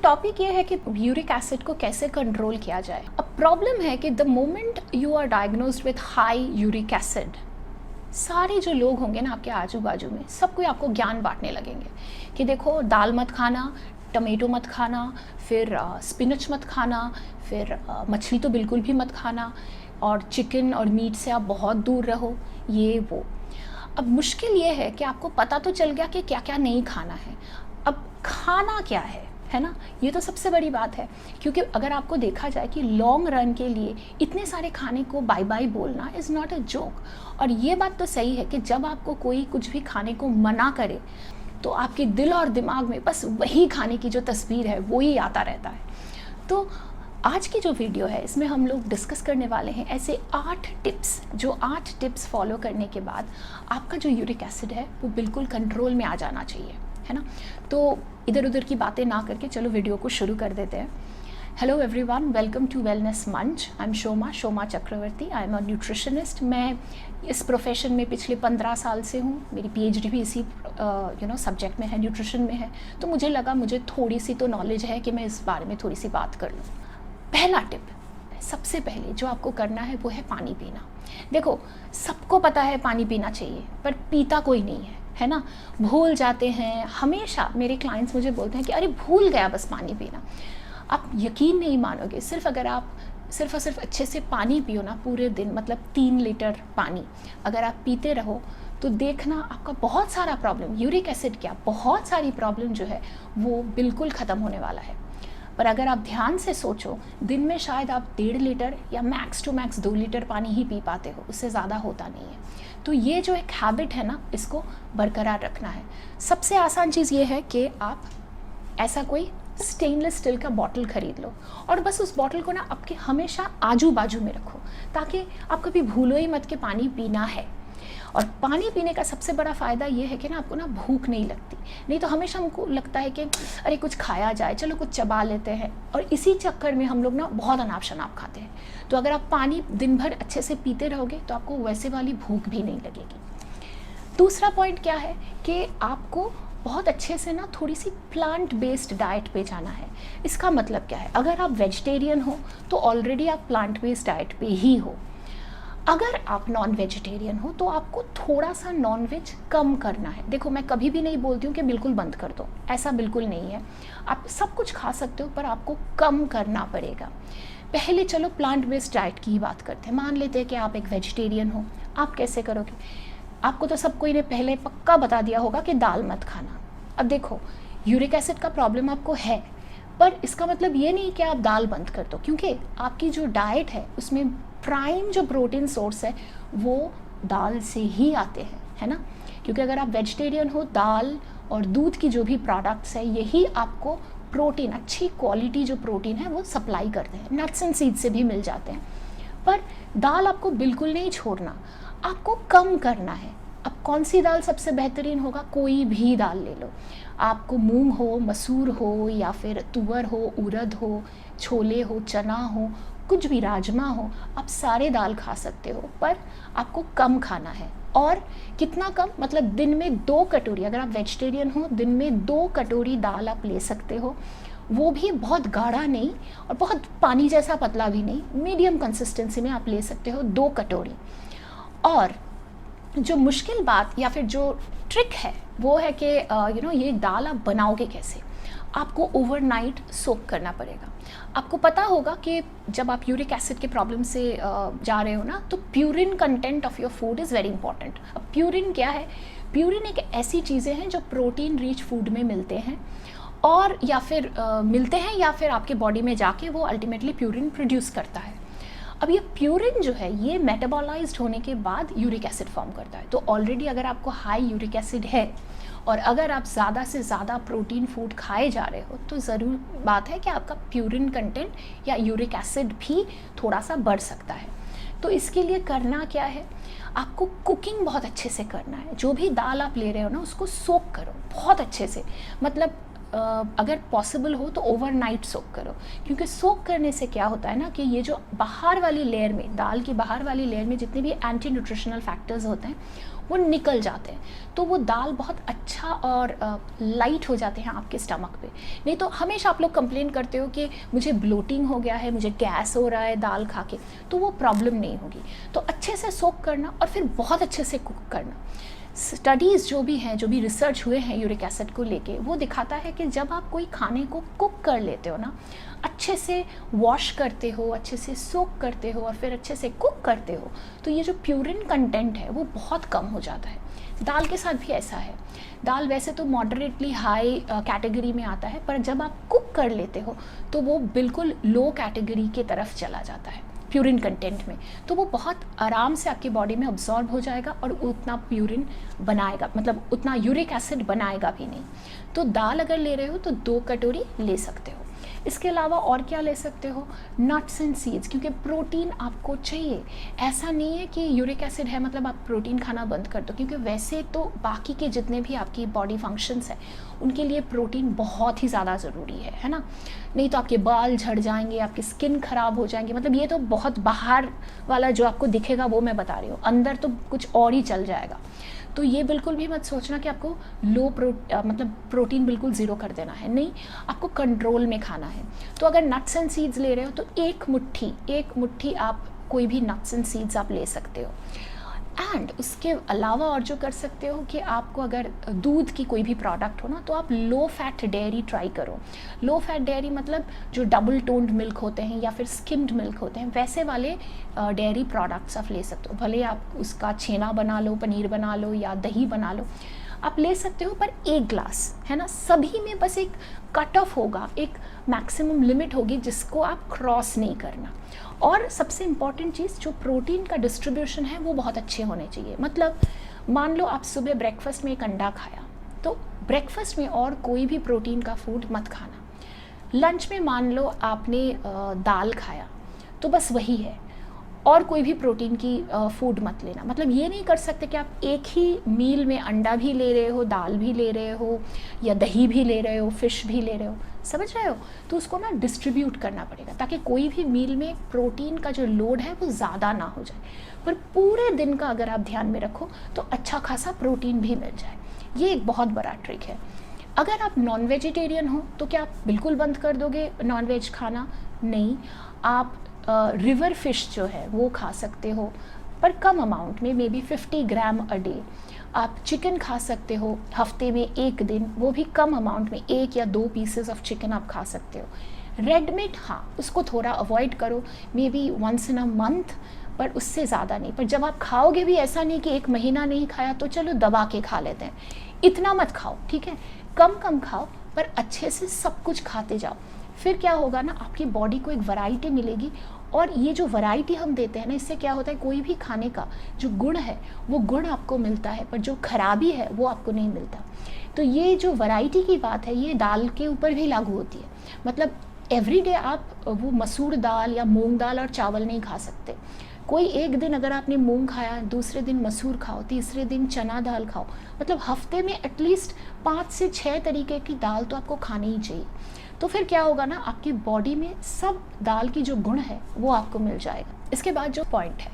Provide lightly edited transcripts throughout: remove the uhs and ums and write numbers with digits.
Topic ये है कि यूरिक एसिड को कैसे कंट्रोल किया जाए। अब प्रॉब्लम है कि the moment you are diagnosed with high uric acid, सारे जो लोग होंगे ना आपके आजू बाजू में, सब कोई आपको ज्ञान बांटने लगेंगे कि देखो दाल मत खाना, टमेटो मत खाना, फिर स्पिनच मत खाना, फिर मछली तो बिल्कुल भी मत खाना, और चिकन और मीट से आप बहुत दूर रहो, ये वो। अब मुश्किल ये है कि आपको पता तो चल गया कि क्या क्या नहीं खाना है, अब खाना क्या है ना, ये तो सबसे बड़ी बात है। क्योंकि अगर आपको देखा जाए कि लॉन्ग रन के लिए इतने सारे खाने को बाय बाय बोलना इज़ नॉट अ जोक। और ये बात तो सही है कि जब आपको कोई कुछ भी खाने को मना करे तो आपके दिल और दिमाग में बस वही खाने की जो तस्वीर है वो ही आता रहता है। तो आज की जो वीडियो है इसमें हम लोग डिस्कस करने वाले हैं ऐसे 8 टिप्स, जो 8 टिप्स फॉलो करने के बाद आपका जो यूरिक एसिड है वो बिल्कुल कंट्रोल में आ जाना चाहिए, है ना। तो इधर उधर की बातें ना करके चलो वीडियो को शुरू कर देते हैं। Hello everyone, welcome to wellness Manch. I am Shoma Chakraborty. I am a nutritionist. मैं इस प्रोफेशन में पिछले 15 साल से हूँ। मेरी पीएचडी भी इसी सब्जेक्ट में है, न्यूट्रिशन में है। तो मुझे लगा मुझे थोड़ी सी तो नॉलेज है कि मैं इस बारे में थोड़ी सी बात कर लूँ। पहला टिप, सबसे पहले जो आपको करना है वो है पानी पीना। देखो, सबको पता है पानी पीना चाहिए, पर पीता कोई नहीं है ना। भूल जाते हैं। हमेशा मेरे क्लाइंट्स मुझे बोलते हैं कि अरे भूल गया बस पानी पीना। आप यकीन नहीं मानोगे, सिर्फ अगर आप सिर्फ और सिर्फ अच्छे से पानी पियो ना पूरे दिन, मतलब 3 लीटर पानी अगर आप पीते रहो तो देखना आपका बहुत सारा प्रॉब्लम, यूरिक एसिड क्या बहुत सारी प्रॉब्लम जो है वो बिल्कुल ख़त्म होने वाला है। पर अगर आप ध्यान से सोचो, दिन में शायद आप 1.5 लीटर या मैक्स टू मैक्स 2 लीटर पानी ही पी पाते हो, उससे ज़्यादा होता नहीं है। तो ये जो एक हैबिट है ना, इसको बरकरार रखना है। सबसे आसान चीज़ ये है कि आप ऐसा कोई स्टेनलेस स्टील का बॉटल खरीद लो और बस उस बॉटल को ना आपके हमेशा आजू बाजू में रखो, ताकि आप कभी भूलो ही मत कि पानी पीना है। और पानी पीने का सबसे बड़ा फ़ायदा ये है कि ना आपको ना भूख नहीं लगती। नहीं तो हमेशा हमको लगता है कि अरे कुछ खाया जाए, चलो कुछ चबा लेते हैं, और इसी चक्कर में हम लोग ना बहुत अनाप शनाप खाते हैं। तो अगर आप पानी दिन भर अच्छे से पीते रहोगे तो आपको वैसे वाली भूख भी नहीं लगेगी। दूसरा पॉइंट क्या है कि आपको बहुत अच्छे से ना थोड़ी सी प्लांट बेस्ड डाइट पे जाना है। इसका मतलब क्या है, अगर आप वेजिटेरियन हो तो ऑलरेडी आप प्लांट बेस्ड डाइट पे ही हो। अगर आप नॉन वेजिटेरियन हो तो आपको थोड़ा सा नॉन वेज कम करना है। देखो, मैं कभी भी नहीं बोलती हूँ कि बिल्कुल बंद कर दो, ऐसा बिल्कुल नहीं है। आप सब कुछ खा सकते हो, पर आपको कम करना पड़ेगा। पहले चलो प्लांट बेस्ड डाइट की ही बात करते हैं। मान लेते हैं कि आप एक वेजिटेरियन हो, आप कैसे करोगे? आपको तो सब कोई ने पहले पक्का बता दिया होगा कि दाल मत खाना। अब देखो, यूरिक एसिड का प्रॉब्लम आपको है, पर इसका मतलब ये नहीं कि आप दाल बंद कर दो, क्योंकि आपकी जो डाइट है उसमें प्राइम जो प्रोटीन सोर्स है वो दाल से ही आते हैं, है ना। क्योंकि अगर आप वेजिटेरियन हो, दाल और दूध की जो भी प्रोडक्ट्स है यही आपको प्रोटीन, अच्छी क्वालिटी जो प्रोटीन है वो सप्लाई करते हैं। नट्स एंड सीड्स से भी मिल जाते हैं। पर दाल आपको बिल्कुल नहीं छोड़ना, आपको कम करना है। अब कौन सी दाल सबसे बेहतरीन होगा? कोई भी दाल ले लो। आपको मूंग हो, मसूर हो, या फिर तुअर हो, उड़द हो, छोले हो, चना हो, कुछ भी, राजमा हो, आप सारे दाल खा सकते हो, पर आपको कम खाना है। और कितना कम? मतलब दिन में 2 कटोरी, अगर आप वेजिटेरियन हो दिन में 2 कटोरी दाल आप ले सकते हो। वो भी बहुत गाढ़ा नहीं और बहुत पानी जैसा पतला भी नहीं, मीडियम कंसिस्टेंसी में आप ले सकते हो 2 कटोरी। और जो मुश्किल बात या फिर जो ट्रिक है वो है कि ये दाल आप बनाओगे कैसे। आपको ओवरनाइट सोक करना पड़ेगा। आपको पता होगा कि जब आप यूरिक एसिड के प्रॉब्लम से जा रहे हो ना, तो purine content of your food is very important. अब प्यूरिन क्या है? प्यूरिन एक ऐसी चीज़ें हैं जो प्रोटीन रिच फूड में मिलते हैं, और या फिर आपके बॉडी में जाके वो अल्टीमेटली प्यूरिन प्रोड्यूस करता है। अब ये प्यूरिन जो है ये मेटाबॉलाइज्ड होने के बाद यूरिक एसिड फॉर्म करता है। तो ऑलरेडी अगर आपको हाई यूरिक एसिड है और अगर आप ज़्यादा से ज़्यादा प्रोटीन फूड खाए जा रहे हो तो ज़रूर बात है कि आपका प्यूरिन कंटेंट या यूरिक एसिड भी थोड़ा सा बढ़ सकता है। तो इसके लिए करना क्या है? आपको कुकिंग बहुत अच्छे से करना है। जो भी दाल आप ले रहे हो ना उसको सोक करो बहुत अच्छे से, मतलब अगर पॉसिबल हो तो ओवरनाइट सोक करो। क्योंकि सोक करने से क्या होता है ना कि ये जो बाहर वाली लेयर में, दाल की बाहर वाली लेयर में जितने भी एंटी न्यूट्रिशनल फैक्टर्स होते हैं वो निकल जाते हैं, तो वो दाल बहुत अच्छा और लाइट हो जाते हैं आपके स्टमक पे। नहीं तो हमेशा आप लोग कंप्लेन करते हो कि मुझे ब्लोटिंग हो गया है, मुझे गैस हो रहा है दाल खा के, तो वो प्रॉब्लम नहीं होगी। तो अच्छे से सोक करना और फिर बहुत अच्छे से कुक करना। स्टडीज़ जो भी हैं, जो भी रिसर्च हुए हैं यूरिक एसिड को लेके, वो दिखाता है कि जब आप कोई खाने को कुक कर लेते हो ना, अच्छे से वॉश करते हो, अच्छे से सोक करते हो और फिर अच्छे से कुक करते हो, तो ये जो प्यूरिन कंटेंट है वो बहुत कम हो जाता है। दाल के साथ भी ऐसा है। दाल वैसे तो मॉडरेटली हाई कैटेगरी में आता है, पर जब आप कुक कर लेते हो तो वो बिल्कुल लो कैटेगरी की तरफ चला जाता है प्यूरिन कंटेंट में। तो वो बहुत आराम से आपकी बॉडी में अब्जॉर्ब हो जाएगा और उतना प्यूरिन बनाएगा, मतलब उतना यूरिक एसिड बनाएगा भी नहीं। तो दाल अगर ले रहे हो तो 2 कटोरी ले सकते हो। इसके अलावा और क्या ले सकते हो, नट्स एंड सीड्स, क्योंकि प्रोटीन आपको चाहिए। ऐसा नहीं है कि यूरिक एसिड है मतलब आप प्रोटीन खाना बंद कर दो, क्योंकि वैसे तो बाकी के जितने भी आपकी बॉडी फंक्शंस हैं उनके लिए प्रोटीन बहुत ही ज़्यादा ज़रूरी है ना। नहीं तो आपके बाल झड़ जाएंगे, आपकी स्किन ख़राब हो जाएंगी। मतलब ये तो बहुत बाहर वाला जो आपको दिखेगा वो मैं बता रही हूँ, अंदर तो कुछ और ही चल जाएगा। तो ये बिल्कुल भी मत सोचना कि आपको मतलब प्रोटीन बिल्कुल ज़ीरो कर देना है, नहीं, आपको कंट्रोल में खाना है। तो अगर नट्स एंड सीड्स ले रहे हो तो एक मुट्ठी आप कोई भी नट्स एंड सीड्स आप ले सकते हो। एंड उसके अलावा और जो कर सकते हो कि आपको अगर दूध की कोई भी प्रोडक्ट हो ना, तो आप लो फैट डेयरी ट्राई करो। लो फैट डेयरी मतलब जो डबल टोन्ड मिल्क होते हैं या फिर स्किम्ड मिल्क होते हैं, वैसे वाले डेयरी प्रोडक्ट्स आप ले सकते हो। भले आप उसका छेना बना लो, पनीर बना लो या दही बना लो, आप ले सकते हो, पर 1 ग्लास है ना। सभी में बस एक कट ऑफ होगा, एक मैक्सिमम लिमिट होगी जिसको आप क्रॉस नहीं करना। और सबसे इम्पॉर्टेंट चीज़, जो प्रोटीन का डिस्ट्रीब्यूशन है वो बहुत अच्छे होने चाहिए। मतलब मान लो आप सुबह ब्रेकफास्ट में एक अंडा खाया, तो ब्रेकफास्ट में और कोई भी प्रोटीन का फूड मत खाना। लंच में मान लो आपने दाल खाया, तो बस वही है, और कोई भी प्रोटीन की फूड मत लेना। मतलब ये नहीं कर सकते कि आप एक ही मील में अंडा भी ले रहे हो, दाल भी ले रहे हो, या दही भी ले रहे हो, फिश भी ले रहे हो, समझ रहे हो। तो उसको ना डिस्ट्रीब्यूट करना पड़ेगा ताकि कोई भी मील में प्रोटीन का जो लोड है वो ज़्यादा ना हो जाए। पर पूरे दिन का अगर आप ध्यान में रखो तो अच्छा खासा प्रोटीन भी मिल जाए। ये एक बहुत बड़ा ट्रिक है। अगर आप नॉन वेजिटेरियन हो तो क्या आप बिल्कुल बंद कर दोगे नॉन वेज खाना? नहीं, आप रिवर फिश जो है वो खा सकते हो, पर कम अमाउंट में, may be 50 gram a day. आप चिकन खा सकते हो हफ्ते में 1 दिन, वो भी कम अमाउंट में, 1 या 2 पीसेस ऑफ चिकन आप खा सकते हो। रेड मीट, हाँ, उसको थोड़ा अवॉइड करो, maybe once in a month, पर उससे ज़्यादा नहीं। पर जब आप खाओगे भी ऐसा नहीं कि 1 महीना नहीं खाया तो चलो दबा के खा लेते हैं, इतना मत खाओ, ठीक है। कम कम खाओ, पर अच्छे से सब कुछ खाते जाओ। फिर क्या होगा ना, आपकी बॉडी को एक वैरायटी मिलेगी। और ये जो वैरायटी हम देते हैं ना, इससे क्या होता है, कोई भी खाने का जो गुण है वो गुण आपको मिलता है, पर जो खराबी है वो आपको नहीं मिलता। तो ये जो वैरायटी की बात है ये दाल के ऊपर भी लागू होती है। मतलब एवरीडे आप वो मसूर दाल या मूंग दाल और चावल नहीं खा सकते। कोई एक दिन अगर आपने मूंग खाया, दूसरे दिन मसूर खाओ, तीसरे दिन चना दाल खाओ। मतलब हफ्ते में एटलीस्ट 5 से 6 तरीके की दाल तो आपको खानी ही चाहिए। तो फिर क्या होगा ना, आपकी बॉडी में सब दाल की जो गुण है वो आपको मिल जाएगा। इसके बाद जो पॉइंट है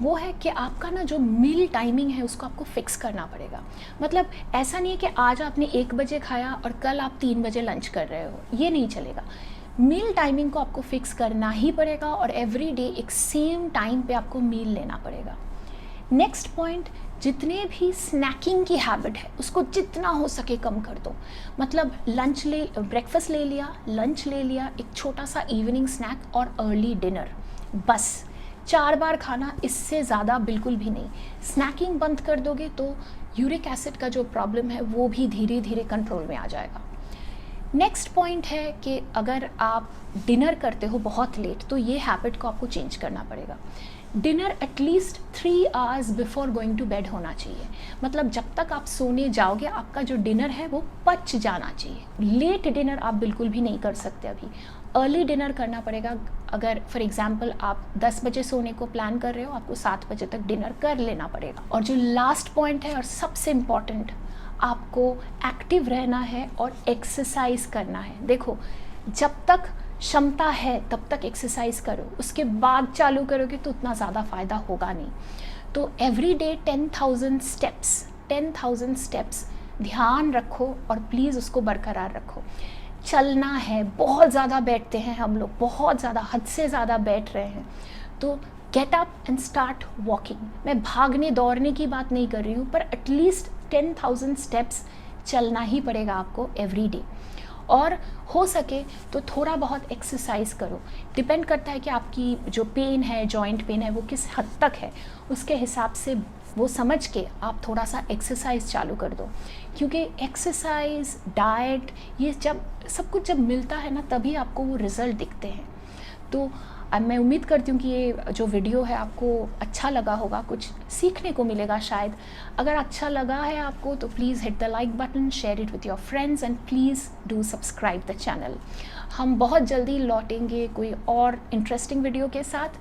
वो है कि आपका ना जो मील टाइमिंग है उसको आपको फिक्स करना पड़ेगा। मतलब ऐसा नहीं है कि आज आपने 1 बजे खाया और कल आप 3 बजे लंच कर रहे हो, ये नहीं चलेगा। मील टाइमिंग को आपको फिक्स करना ही पड़ेगा और एवरी डे एक सेम टाइम पे आपको मील लेना पड़ेगा। नेक्स्ट पॉइंट, जितने भी स्नैकिंग की हैबिट है उसको जितना हो सके कम कर दो। मतलब ब्रेकफास्ट ले लिया, लंच ले लिया, एक छोटा सा इवनिंग स्नैक और अर्ली डिनर, बस 4 बार खाना, इससे ज़्यादा बिल्कुल भी नहीं। स्नैकिंग बंद कर दोगे तो यूरिक एसिड का जो प्रॉब्लम है वो भी धीरे धीरे कंट्रोल में आ जाएगा। नेक्स्ट पॉइंट है कि अगर आप डिनर करते हो बहुत लेट, तो ये हैबिट को आपको चेंज करना पड़ेगा। Dinner at least 3 hours before going to bed होना चाहिए। मतलब जब तक आप सोने जाओगे आपका जो डिनर है वो पच जाना चाहिए। लेट डिनर आप बिल्कुल भी नहीं कर सकते अभी, अर्ली डिनर करना पड़ेगा। अगर फॉर एग्जांपल आप 10 बजे सोने को प्लान कर रहे हो, आपको 7 बजे तक डिनर कर लेना पड़ेगा। और जो लास्ट पॉइंट है और सबसे इम्पॉर्टेंट, आपको एक्टिव रहना है और एक्सरसाइज करना है। देखो, जब तक क्षमता है तब तक एक्सरसाइज करो, उसके बाद चालू करोगे तो उतना ज़्यादा फ़ायदा होगा नहीं। तो एवरी डे 10,000 स्टेप्स ध्यान रखो और प्लीज़ उसको बरकरार रखो। चलना है, बहुत ज़्यादा बैठते हैं हम लोग, बहुत ज़्यादा, हद से ज़्यादा बैठ रहे हैं, तो get up and start walking. मैं भागने दौड़ने की बात नहीं कर रही हूँ, पर एटलीस्ट 10,000 स्टेप्स चलना ही पड़ेगा आपको एवरी डे। और हो सके तो थोड़ा बहुत एक्सरसाइज करो। डिपेंड करता है कि आपकी जो पेन है, जॉइंट पेन है, वो किस हद तक है, उसके हिसाब से वो समझ के आप थोड़ा सा एक्सरसाइज चालू कर दो। क्योंकि एक्सरसाइज, डाइट, ये जब सब कुछ जब मिलता है ना, तभी आपको वो रिज़ल्ट दिखते हैं। तो अब मैं उम्मीद करती हूँ कि ये जो वीडियो है आपको अच्छा लगा होगा, कुछ सीखने को मिलेगा शायद। अगर अच्छा लगा है आपको तो please hit the like button, share it with your friends and please do subscribe the channel. हम बहुत जल्दी लौटेंगे कोई और इंटरेस्टिंग वीडियो के साथ।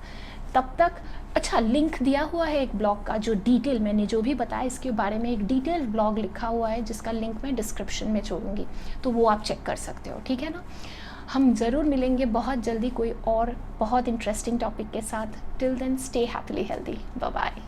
तब तक अच्छा, लिंक दिया हुआ है एक ब्लॉग का, जो डिटेल मैंने जो भी बताया इसके बारे में एक डिटेल ब्लॉग लिखा हुआ है, जिसका लिंक मैं डिस्क्रिप्शन में छोड़ूंगी, तो वो आप चेक कर सकते हो, ठीक है ना। हम ज़रूर मिलेंगे बहुत जल्दी कोई और बहुत इंटरेस्टिंग टॉपिक के साथ। Till then stay happily healthy, bye bye.